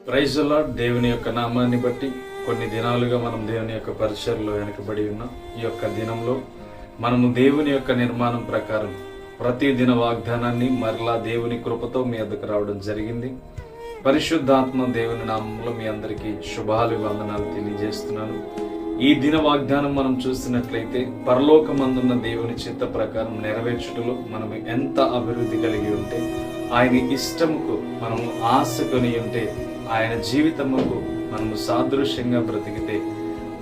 Praise the lord. దేవుని యొక్క నామాన్ని బట్టి కొన్ని దినాలుగా మనం దేవుని యొక్క పరిచర్లో వెనకబడి ఉన్నాం. ఈ యొక్క దినంలో మనము దేవుని యొక్క నిర్మాణం ప్రకారం ప్రతి దిన వాగ్దానాన్ని మరలా దేవుని కృపతో మీ వద్దకు రావడం జరిగింది. పరిశుద్ధాత్మ దేవుని నామంలో మీ అందరికీ శుభాలు వందనాలు తెలియజేస్తున్నాను. ఈ దిన వాగ్దానం మనం చూసినట్లయితే పరలోకమందున్న దేవుని చిత్త ప్రకారం నెరవేర్చుటలో మనము ఎంత అభివృద్ధి కలిగి ఉంటే, ఆయన ఇష్టముకు మనము ఆశ కొని ఉంటే, ఆయన జీవితముకు మనము సాదృశ్యంగా బ్రతికితే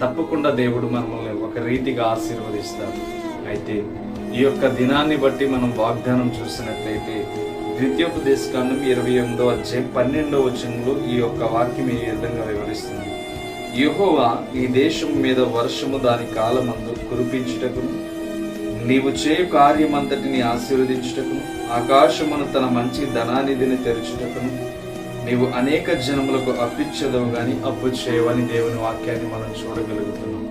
తప్పకుండా దేవుడు మనల్ని ఒక రీతిగా ఆశీర్వదిస్తాడు. అయితే ఈ యొక్క దినాన్ని బట్టి మనం వాగ్దానం చూసినట్లయితే ద్వితీయోపదేశకాండం 28వ అధ్యాయం 12వ వచనంలో ఈ యొక్క వాక్యం ఈ విధంగా వివరిస్తుంది. యెహోవా ఈ దేశం మీద వర్షము దాని కాలమందు కురిపించుటకును, నీవు చేయు కార్యమంతటిని ఆశీర్వదించుటకును, ఆకాశమును తన మంచి ధనానిధిని తెరుచుటకును, నీవు అనేక జనములకు అప్పిచ్చదవు గాని అప్పు చేయవని దేవుని వాక్యాన్ని మనం చూడగలుగుతున్నాం.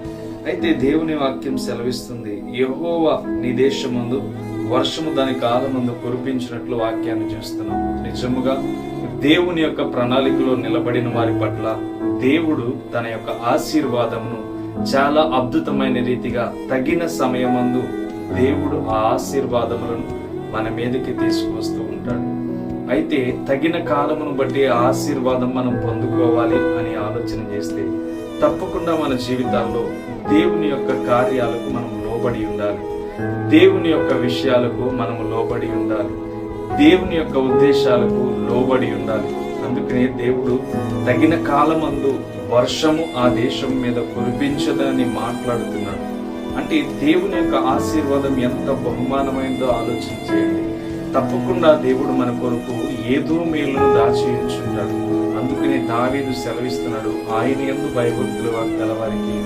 అయితే దేవుని వాక్యం సెలవిస్తుంది, యెహోవా నీ దేశమందు వర్షము దాని కాలమందు కురిపించినట్లు వాక్యాన్ని చూస్తున్నాం. నిజముగా దేవుని యొక్క ప్రణాళికలో నిలబడిన వారి పట్ల దేవుడు తన యొక్క ఆశీర్వాదమును చాలా అద్భుతమైన రీతిగా తగిన సమయమందు దేవుడు ఆ ఆశీర్వాదములను మన మీదకి తీసుకువస్తూ ఉంటాడు. అయితే తగిన కాలమును బట్టి ఆశీర్వాదం మనం పొందుకోవాలి అని ఆలోచన చేస్తే తప్పకుండా మన జీవితాల్లో దేవుని యొక్క కార్యాలకు మనం లోబడి ఉండాలి. దేవుని యొక్క విషయాలకు మనము లోబడి ఉండాలి. దేవుని యొక్క ఉద్దేశాలకు లోబడి ఉండాలి. అందుకనే దేవుడు తగిన కాలమందు వర్షము ఆ దేశం మీద కురిపించదని మాట్లాడుతున్నాడు. అంటే దేవుని యొక్క ఆశీర్వాదం ఎంత బహుమానమైందో ఆలోచన చేయండి. తప్పకుండా దేవుడు మన కొరకు ఏదో మేలును దాచి ఉంచుంటాడు. అందుకనే దావీదు సెలవిస్తున్నాడు, ఆయన యందు భయభక్తులు గలవారికి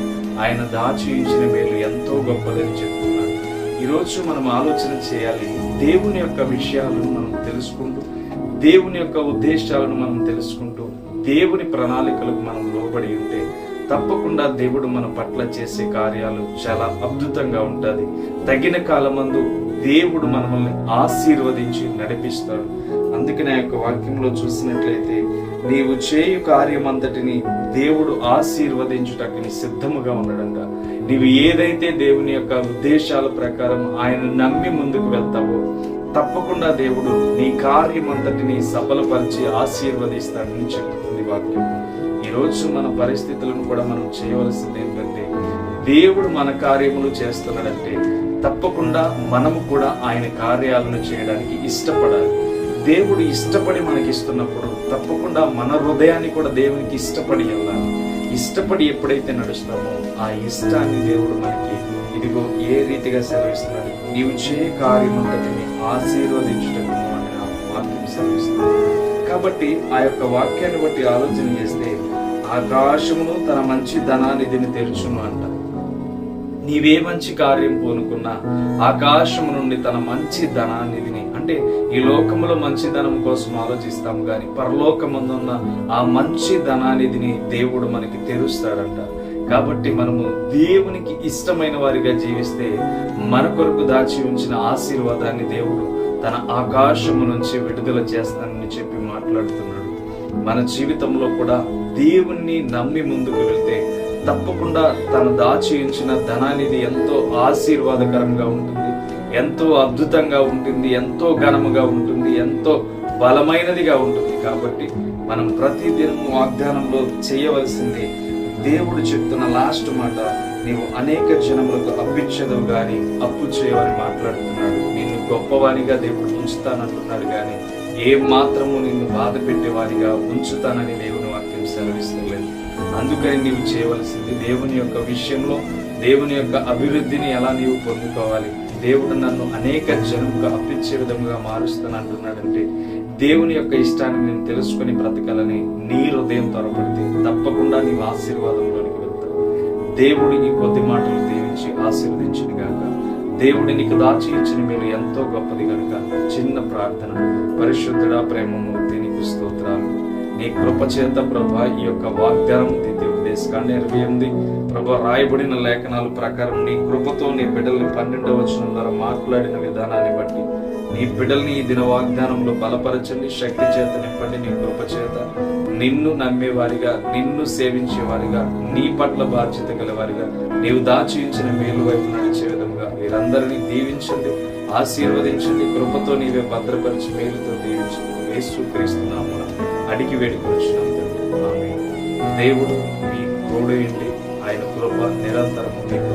ఆయన దాచి ఉంచిన మేలు ఎంతో గొప్పదని చెప్తున్నాడు. ఈరోజు మనం ఆలోచన చేయాలి. దేవుని యొక్క విషయాలను మనం తెలుసుకుంటూ, దేవుని యొక్క ఉద్దేశాలను మనం తెలుసుకుంటూ, దేవుని ప్రణాళికలకు మనం లోబడి ఉంటే తప్పకుండా దేవుడు మన పట్ల చేసే కార్యాలు చాలా అద్భుతంగా ఉంటుంది. తగిన కాలమందు దేవుడు మనల్ని ఆశీర్వదించి నడిపిస్తాడు. అందుకనే యొక్క వాక్యంలో చూసినట్లయితే నీవు చేయు కార్యమంతటిని దేవుడు ఆశీర్వదించుటకు సిద్ధముగా ఉన్నాడంట. నీవు ఏదైతే దేవుని యొక్క ఉద్దేశాల ప్రకారం ఆయన నమ్మి ముందుకు వెళ్తావో తప్పకుండా దేవుడు నీ కార్యమంతటిని సఫలపరిచి ఆశీర్వదిస్తాడని చెప్తుంది వాక్యం. ఈరోజు మన పరిస్థితులను కూడా మనం చేయవలసింది ఏంటంటే, దేవుడు మన కార్యములు చేస్తున్నాడంటే తప్పకుండా మనము కూడా ఆయన కార్యాలను చేయడానికి ఇష్టపడాలి. దేవుడు ఇష్టపడి మనకి ఇస్తున్నప్పుడు తప్పకుండా మన హృదయాన్ని కూడా దేవునికి ఇష్టపడి వెళ్ళాలి. ఇష్టపడి ఎప్పుడైతే నడుస్తామో ఆ ఇష్టాన్ని దేవుడు మనకి ఇదిగో ఏ రీతిగా సెలవిస్తున్నాడు, నీవు చేయ కార్యమంతటిని ఆశీర్వదించుటకు అని వాక్యం సెలవిస్తుంది. కాబట్టి ఆ యొక్క వాక్యాన్ని బట్టి ఆలోచన చేస్తే ఆకాశమును తన మంచి ధనానిధిని తెరుచును అంట. నీవే మంచి కార్యం పూనుకున్నా ఆకాశము నుండి తన మంచి ధనానిధిని, అంటే ఈ లోకములో మంచి ధనం కోసం ఆలోచిస్తాం కానీ పరలోకమందున్న ఆ మంచి ధనానిధిని దేవుడు మనకి తెరుస్తాడంట. కాబట్టి మనము దేవునికి ఇష్టమైన వారిగా జీవిస్తే మన కొరకు దాచి ఉంచిన ఆశీర్వాదాన్ని దేవుడు తన ఆకాశము నుంచి విడుదల చేస్తానని చెప్పి మాట్లాడుతున్నాడు. మన జీవితంలో కూడా దేవుణ్ణి నమ్మి ముందుకు వెళ్తే తప్పకుండా తను దాచి ఉంచిన ధనానిధి ఎంతో ఆశీర్వాదకరంగా ఉంటుంది, ఎంతో అద్భుతంగా ఉంటుంది, ఎంతో ఘనముగా ఉంటుంది, ఎంతో బలమైనదిగా ఉంటుంది. కాబట్టి మనం ప్రతిదినం వాగ్దానంలో చేయవలసింది దేవుడు చెప్తున్న లాస్ట్ మాట, నీవు అనేక జనములకు అప్పిచ్చదవు గాని అప్పు చేయవని మాట్లాడుతున్నాడు. నిన్ను గొప్పవానిగా దేవుడు ఉంచుతానంటున్నాడు కానీ ఏ మాత్రము నిన్ను బాధ పెట్టేవానిగా ఉంచుతానని దేవుని వాక్యం సెలవిస్తలేదు. అందుకని నీవు చేయవలసింది దేవుని యొక్క విషయంలో దేవుని యొక్క అభివృద్ధిని ఎలా నీవు పొందుకోవాలి. దేవుడు నన్ను అనేక జనములకు అప్పిచ్చే విధంగా మారుస్తానంటున్నాడంటే దేవుని యొక్క ఇష్టాన్ని నేను తెలుసుకుని బ్రతకాలని నీ హృదయం త్వరపడితే తప్పకుండా నీవు ఆశీర్వాదంలోనికి వెళ్తావు. దేవుడి ఈ కొద్ది మాటలు దీవించి ఆశీర్వదించిన గాక. దేవుడి నీకు దాచి ఇచ్చిన మీరు ఎంతో గొప్పది కనుక చిన్న ప్రార్థన. పరిశుద్ధుడా, ప్రేమమూర్తి, నీకు స్తోత్రాలు. నీ కృప చేత ప్రభా ఈ యొక్క వాగ్దానం ద్వితీయోపదేశకాండం 28 ప్రభా రాయబడిన లేఖనాల ప్రకారం నీ కృపతో నీ బిడ్డల్ని 12వ వచనం ద్వారా మాట్లాడిన విధానాన్ని బట్టి నీ బిడ్డల్ని ఈ దిన వాగ్దానంలో బలపరచండి, శక్తి చేత నింపండి, నీ కృప చేత. నిన్ను నమ్మేవారిగా, నిన్ను సేవించేవారిగా, నీ పట్ల బాధ్యత గలవారిగా, నీవు దాచి ఉంచిన మేలు వైపు నడిచే విధంగా వీరందరినీ దీవించండి, ఆశీర్వదించండి. కృపతో నీవే భద్రపరిచి మేలుతో దీవించండి. యేసుక్రీస్తు నామమున అడిగి వేడుకొనుచున్నాం తండ్రి. ఆమేన్. దేవుడు మీ తోడు ఉండి ఆయన కృప నిరంతరము మీకు